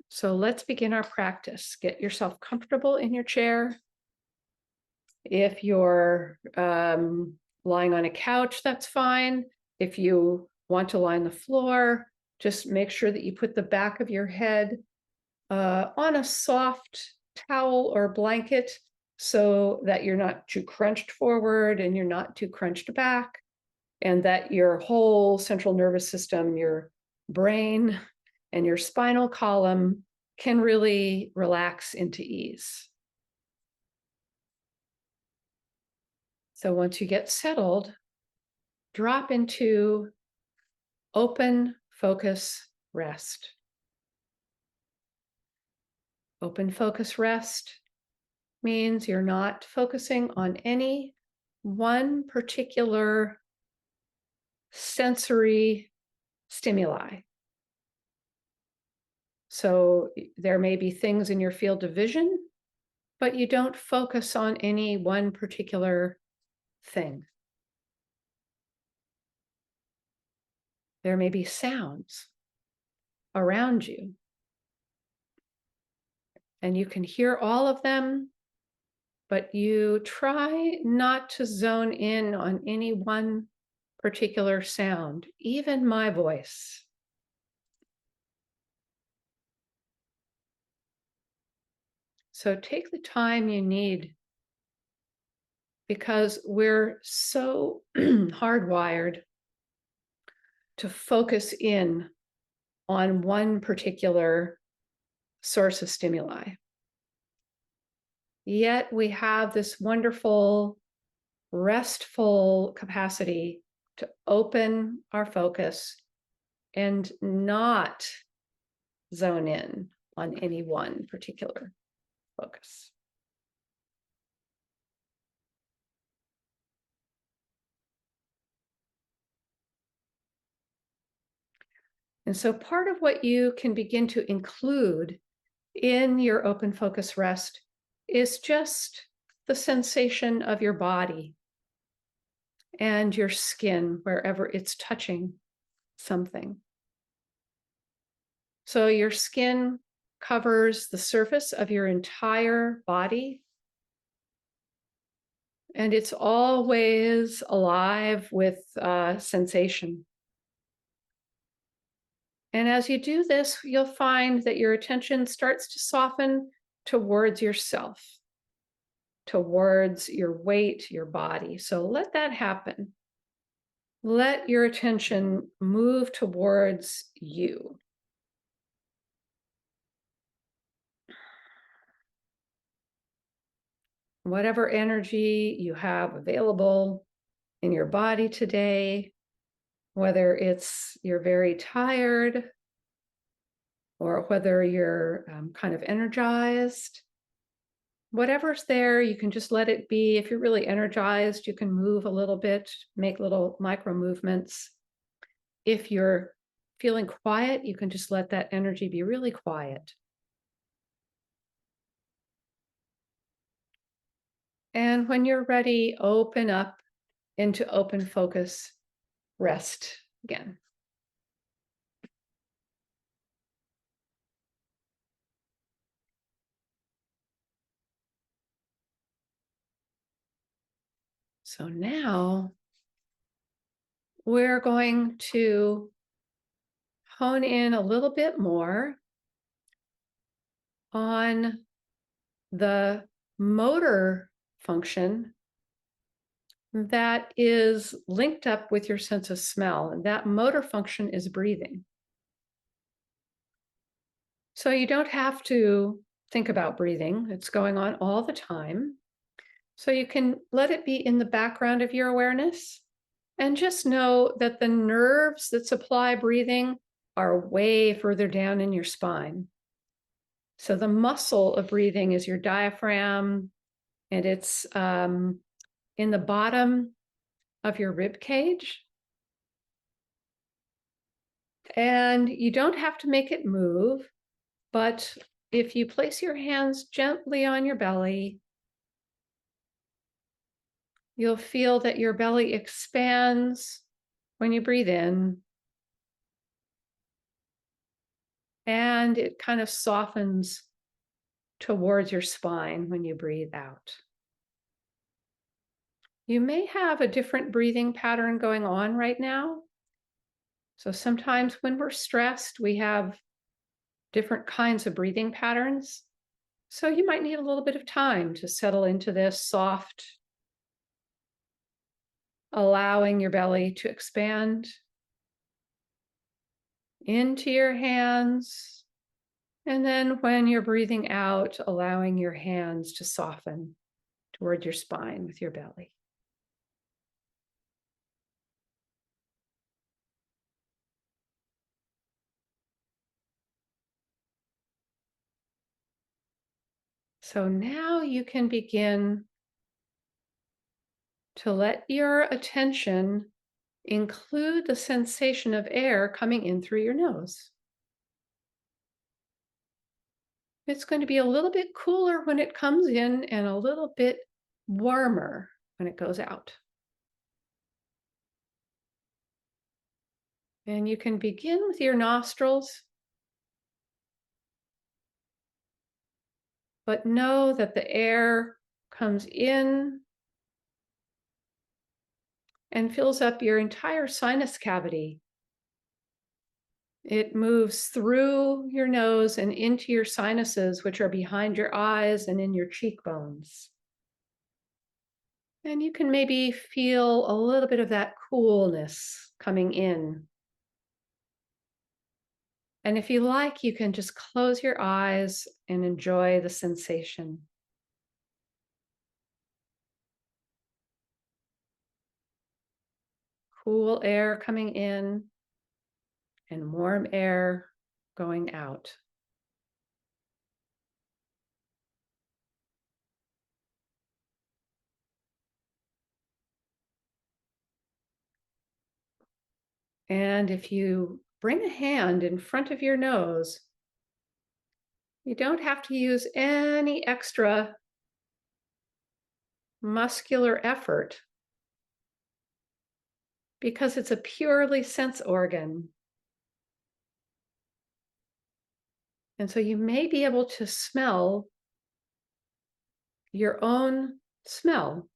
So let's begin our practice. Get yourself comfortable in your chair. If you're lying on a couch, that's fine. If you want to lie on the floor, just make sure that you put the back of your head on a soft towel or blanket so that you're not too crunched forward and you're not too crunched back, and that your whole central nervous system, your brain, and your spinal column can really relax into ease. So once you get settled, drop into open focus rest. Open focus rest means you're not focusing on any one particular sensory stimuli. So there may be things in your field of vision, but you don't focus on any one particular thing. There may be sounds around you, and you can hear all of them, but you try not to zone in on any one particular sound, even my voice. So take the time you need, because we're so hardwired to focus in on one particular source of stimuli. Yet we have this wonderful, restful capacity to open our focus and not zone in on any one particular focus. And so part of what you can begin to include in your open focus rest is just the sensation of your body and your skin wherever it's touching something. So your skin covers the surface of your entire body, and it's always alive with sensation. And as you do this, you'll find that your attention starts to soften towards yourself, towards your weight, your body. So let that happen. Let your attention move towards you. Whatever energy you have available in your body today, whether you're very tired or whether you're kind of energized, whatever's there, you can just let it be. If you're really energized, you can move a little bit, make little micro movements. If you're feeling quiet, you can just let that energy be really quiet. And when you're ready, open up into open focus rest again. So now we're going to hone in a little bit more on the motor function that is linked up with your sense of smell. And that motor function is breathing. So you don't have to think about breathing. It's going on all the time. So you can let it be in the background of your awareness, and just know that the nerves that supply breathing are way further down in your spine. So the muscle of breathing is your diaphragm, and it's in the bottom of your rib cage. And you don't have to make it move, but if you place your hands gently on your belly, you'll feel that your belly expands when you breathe in, And it kind of softens towards your spine when you breathe out. You may have a different breathing pattern going on right now. So sometimes when we're stressed, we have different kinds of breathing patterns. So you might need a little bit of time to settle into this soft, allowing your belly to expand into your hands. And then when you're breathing out, allowing your hands to soften toward your spine with your belly. So now you can begin to let your attention include the sensation of air coming in through your nose. It's going to be a little bit cooler when it comes in and a little bit warmer when it goes out. And you can begin with your nostrils, but know that the air comes in and fills up your entire sinus cavity. It moves through your nose and into your sinuses, which are behind your eyes and in your cheekbones. And you can maybe feel a little bit of that coolness coming in. And if you like, you can just close your eyes and enjoy the sensation. Cool air coming in and warm air going out. And if you bring a hand in front of your nose, you don't have to use any extra muscular effort because it's a purely sense organ. And so you may be able to smell your own smell,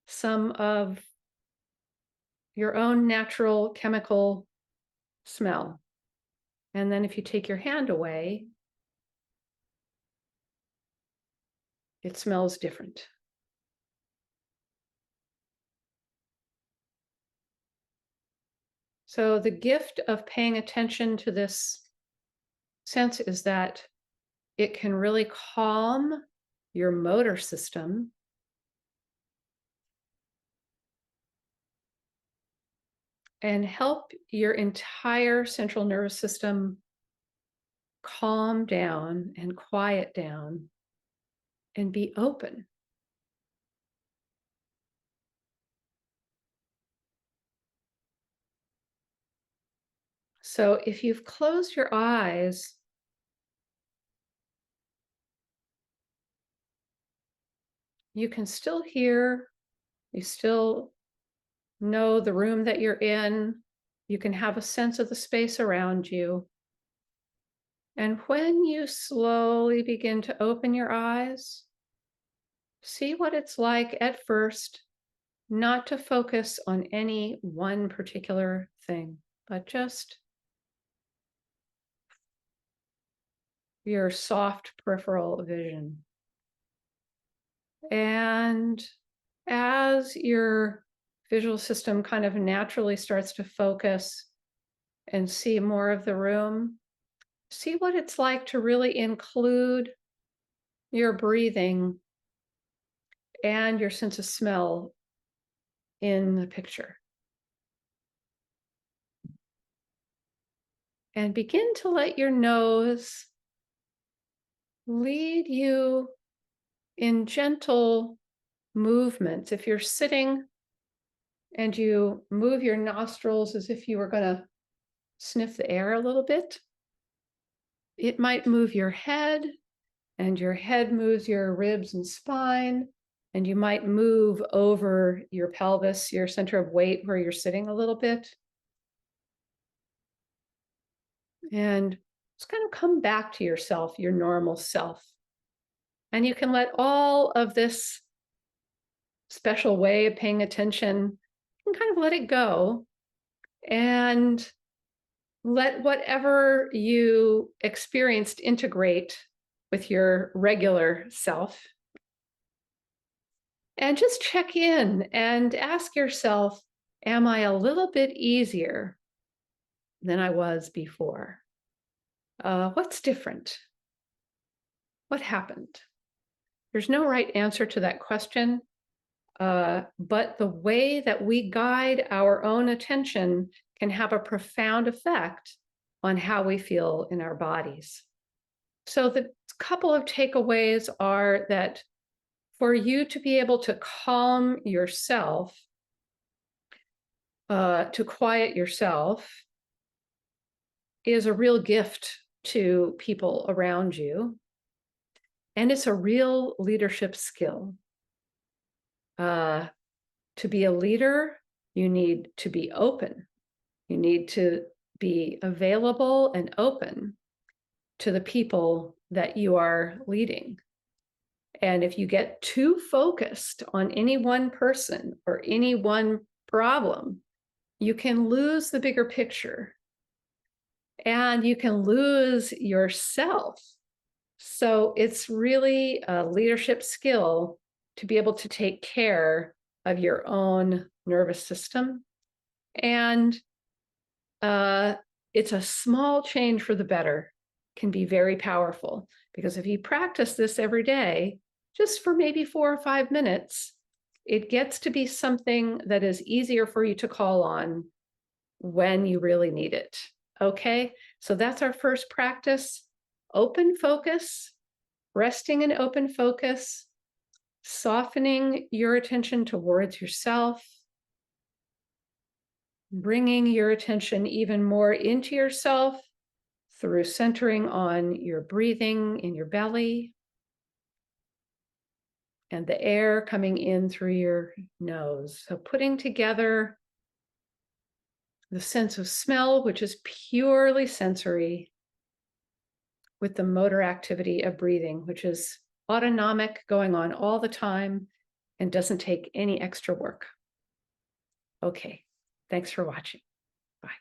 some of your own natural chemical smell. And then if you take your hand away, it smells different. So the gift of paying attention to this sense is that it can really calm your motor system and help your entire central nervous system calm down and quiet down and be open. So if you've closed your eyes, you can still hear, you still know the room that you're in, you can have a sense of the space around you. And when you slowly begin to open your eyes, see what it's like at first, not to focus on any one particular thing, but just your soft peripheral vision. And as your visual system kind of naturally starts to focus and see more of the room, see what it's like to really include your breathing and your sense of smell in the picture. And begin to let your nose lead you in gentle movements. If you're sitting and you move your nostrils as if you were going to sniff the air a little bit, it might move your head, and your head moves your ribs and spine, and you might move over your pelvis, your center of weight where you're sitting a little bit. And Just kind of come back to yourself, your normal self. And you can let all of this special way of paying attention, you can kind of let it go and let whatever you experienced integrate with your regular self. And just check in and ask yourself, am I a little bit easier than I was before? What's different? What happened? There's no right answer to that question, but the way that we guide our own attention can have a profound effect on how we feel in our bodies. So the couple of takeaways are that for you to be able to calm yourself, to quiet yourself, is a real gift to people around you. And it's a real leadership skill. To be a leader, you need to be open. You need to be available and open to the people that you are leading. And if you get too focused on any one person or any one problem, you can lose the bigger picture and you can lose yourself. So it's really a leadership skill to be able to take care of your own nervous system. And it's a small change for the better, can be very powerful, because if you practice this every day, just for maybe 4 or 5 minutes, it gets to be something that is easier for you to call on when you really need it. Okay, so that's our first practice. Open focus, resting in open focus, softening your attention towards yourself, bringing your attention even more into yourself through centering on your breathing in your belly and the air coming in through your nose. So putting together the sense of smell, which is purely sensory, with the motor activity of breathing, which is autonomic, going on all the time and doesn't take any extra work. Okay, thanks for watching. Bye.